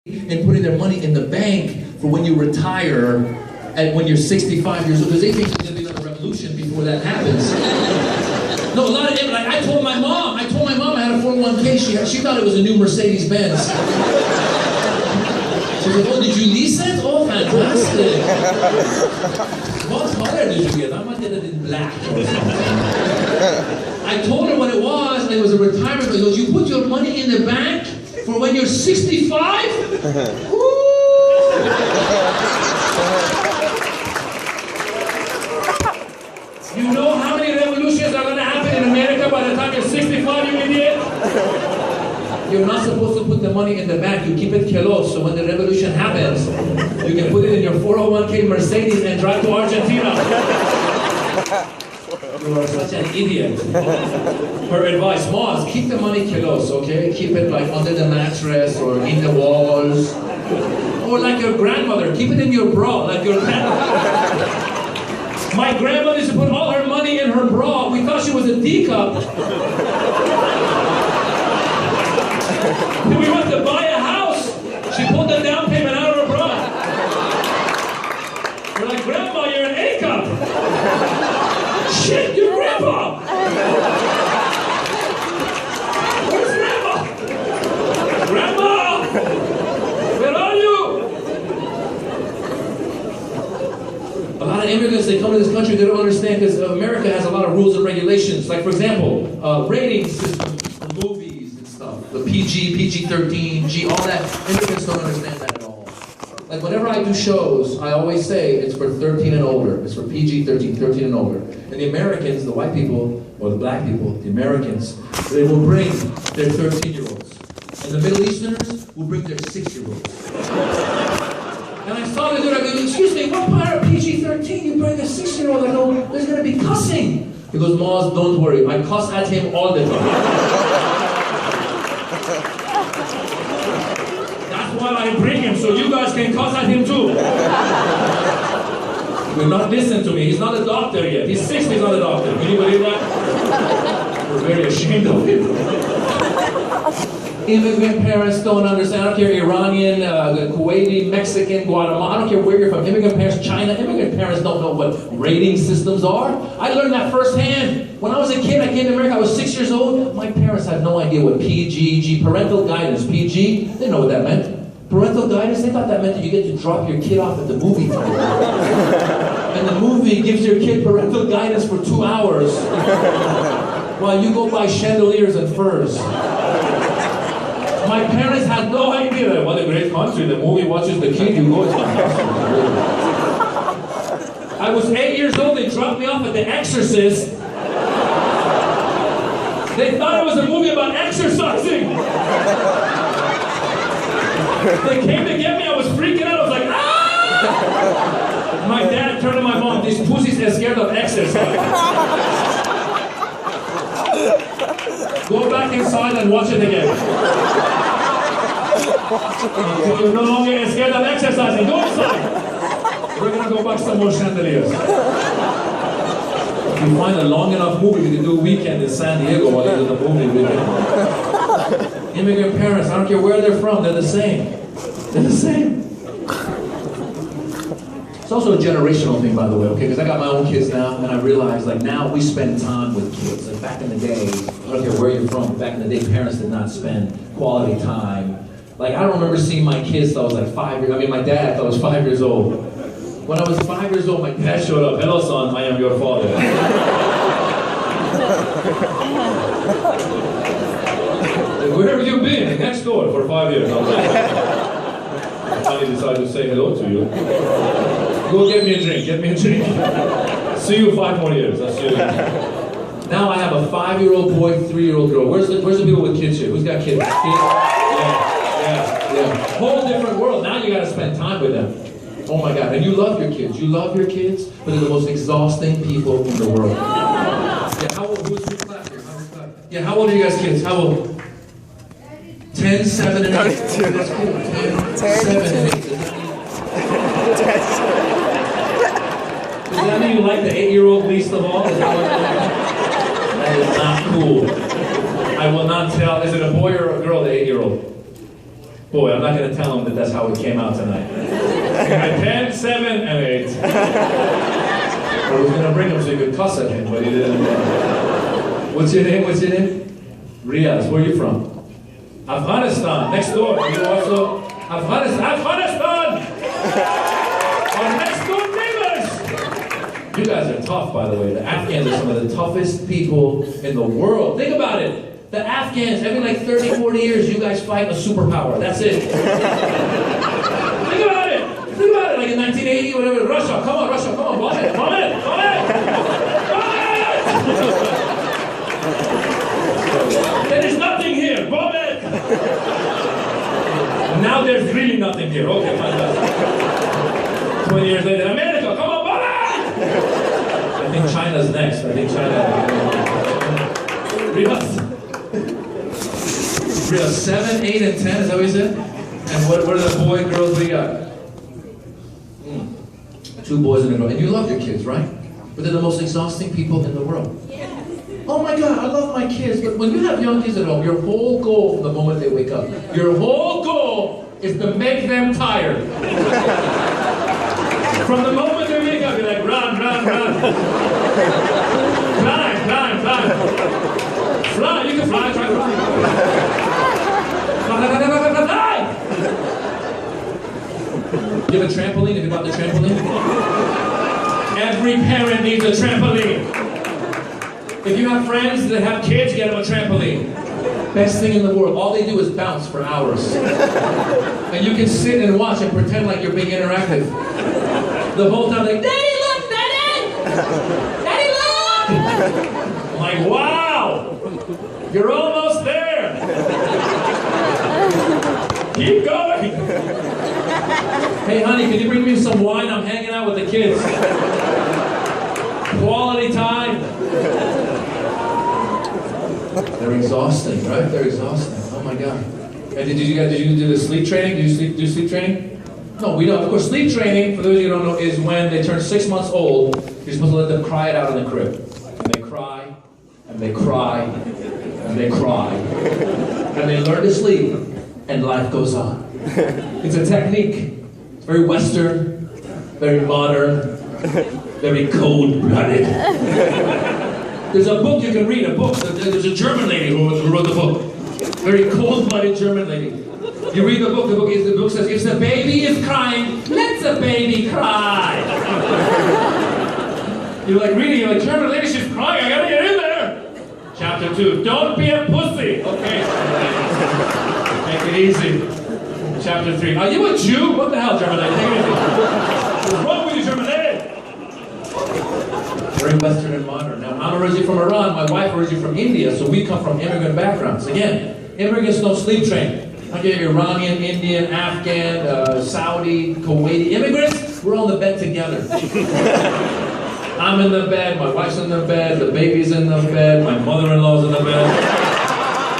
and putting their money in the bank for when you retire and when you're 65 years old, because they think there's going to be another revolution before that happens. No, a lot of it, like I told my mom I had a 401k, she thought it was a new Mercedes-Benz. She was like, oh, did you lease it? Oh, fantastic. What color did you get? I might get it in black or something. I told her what it was, and it was a retirement. It goes, you put your money in the bank for when you're 65? You know how many revolutions are going to happen in America by the time you're 65, you idiot? You're not supposed to put the money in the bank. You keep it close, so when the revolution happens, you can put it in your 401k Mercedes and drive to Argentina. You are such an idiot. Her advice, Maz, keep the money close, okay? Keep it like under the mattress or in the walls. Or like your grandmother, keep it in your bra, like your grandmother. My grandmother used to put all her money in her bra. We thought she was a teacup. Then we went to buy a house. She pulled the down payment out of her bra. We're like, Grandma, you're an A-cup. Shit, your grandpa! Where's Grandma? Grandma! Where are you? A lot of immigrants, they come to this country, they don't understand because America has a lot of rules and regulations. Like, for example, rating systems for movies and stuff. The PG, PG-13, G, all that. Immigrants don't understand that at all. Like, whenever I do shows, I always say it's for 13 and older. It's for PG-13, 13 and older. And the Americans, the white people, or the black people, the Americans, they will bring their 13-year-olds. And the Middle Easterners will bring their 6-year-olds. And I saw the dude, I go, excuse me, what part of PG-13 you bring a 6-year-old? I go, there's going to be cussing. He goes, Maz, don't worry, I cuss at him all the time. That's why I bring him, so you guys can cuss at him too. He will not listen to me. He's not a doctor yet. He's 6, he's not a doctor. Can you believe that? We're very ashamed of him. Immigrant parents don't understand. I don't care, Iranian, Kuwaiti, Mexican, Guatemala. I don't care where you're from. Immigrant parents, China. Immigrant parents don't know what rating systems are. I learned that firsthand. When I was a kid, I came to America, I was 6 years old. My parents had no idea what PG, parental guidance, PG, they didn't know what that meant. Parental guidance, they thought that meant that you get to drop your kid off at the movie theater. And the movie gives your kid parental guidance for 2 hours while you go buy chandeliers and furs. My parents had no idea that what a great country. The movie watches the kid, you go, it's fantastic. I was 8 years old, they dropped me off at The Exorcist. They thought it was a movie about exercising. They came to get me, I was freaking out, I was like, ah! My dad turned to my mom, these pussies are scared of exercise. Go back inside and watch it again. You're no longer scared of exercising, go inside! We're gonna go buy some more chandeliers. If you find a long enough movie, we can do a weekend in San Diego while you do the movie weekend. Immigrant parents, I don't care where they're from, they're the same. They're the same. It's also a generational thing, by the way, okay? Because I got my own kids now, and I realize, like, now we spend time with kids. Like, back in the day, I don't care where you're from, but back in the day, parents did not spend quality time. Like, I don't remember seeing my kids till I was like 5 years, my dad till I was 5 years old. When I was 5 years old, my dad showed up. Hello, son, I am your father. Where have you been? Next door for 5 years. I finally decided to say hello to you. Go get me a drink, See you 5 more years, I'll see you again. Now I have a 5-year-old boy, 3-year-old girl. Where's the people with kids here? Who's got kids? Yeah. Whole different world. Now you gotta spend time with them. Oh my God, and you love your kids, but they're the most exhausting people in the world. Yeah, how old, who's class here? Yeah, how old are you guys kids? How old? 10, 7, and 8. That's cool. 10, 7, and 8. Does that mean you like the 8-year-old least of all? That is not cool. I will not tell. Is it a boy or a girl, the 8-year-old? Boy, I'm not going to tell him that that's how it came out tonight. 10, 7, and 8. I was going to bring him so you could cuss at him, but he didn't. What's your name? What's your name? Riaz. Where are you from? Afghanistan. Next door. Are you also? Afghanistan! Our next door neighbors! You guys are tough, by the way. The Afghans are some of the toughest people in the world. Think about it. The Afghans, every like 30, 40 years, you guys fight a superpower. That's it. Think about it. Think about it. Like in 1980, whatever. Russia. Come on, Russia. Come on. Bomb it. Bomb it. Bomb it. Bomb it. There is nothing here. Bomb it. Now there's really nothing here. Okay, fantastic. 20 years later, America. Come on, bomb it. I think China's next. I think China. Real 7, 8, and 10, is that what you said? And what are the boy, girls we got? 2 boys and a girl. And you love your kids, right? But they're the most exhausting people in the world. Yes. Oh my God, I love my kids. But when you have young kids at home, your whole goal from the moment they wake up, your whole goal is to make them tired. From the moment they wake up, you're like, run, run, run. Climb, climb, climb. Fly, you can fly, try to fly. You have a trampoline? Have you bought the trampoline? Every parent needs a trampoline. If you have friends that have kids, get them a trampoline. Best thing in the world. All they do is bounce for hours. And you can sit and watch and pretend like you're being interactive. The whole time, like, Daddy, look, Daddy! Daddy, look! I'm like, wow! You're almost there! Keep going! Hey, honey, can you bring me some wine? I'm hanging out with the kids. Quality time. They're exhausting, right? They're exhausting. Oh my God. Hey, did you do the sleep training? Did you do sleep training? No, we don't. Of course, sleep training, for those of you who don't know, is when they turn 6 months old, you're supposed to let them cry it out in the crib. And they cry, and they cry, and they cry. And they learn to sleep, and life goes on. It's a technique. It's very Western, very modern, very cold-blooded. There's a book you can read, a book. There's a German lady who wrote the book. Very cold-blooded German lady. You read the book says, if the baby is crying, let the baby cry. You're like reading, you're like, German lady, she's crying, I gotta get in there. Chapter 2, don't be a pussy. Okay. Make it easy. Chapter 3, are you a Jew? What the hell, German lady? Take it easy. What's wrong with you, German lady? Very Western and modern. Now, I'm originally from Iran, my wife originally from India, so we come from immigrant backgrounds. Again, immigrants don't sleep train. I get Iranian, Indian, Afghan, Saudi, Kuwaiti immigrants, we're on the bed together. I'm in the bed, my wife's in the bed, the baby's in the bed, my mother-in-law's in the bed.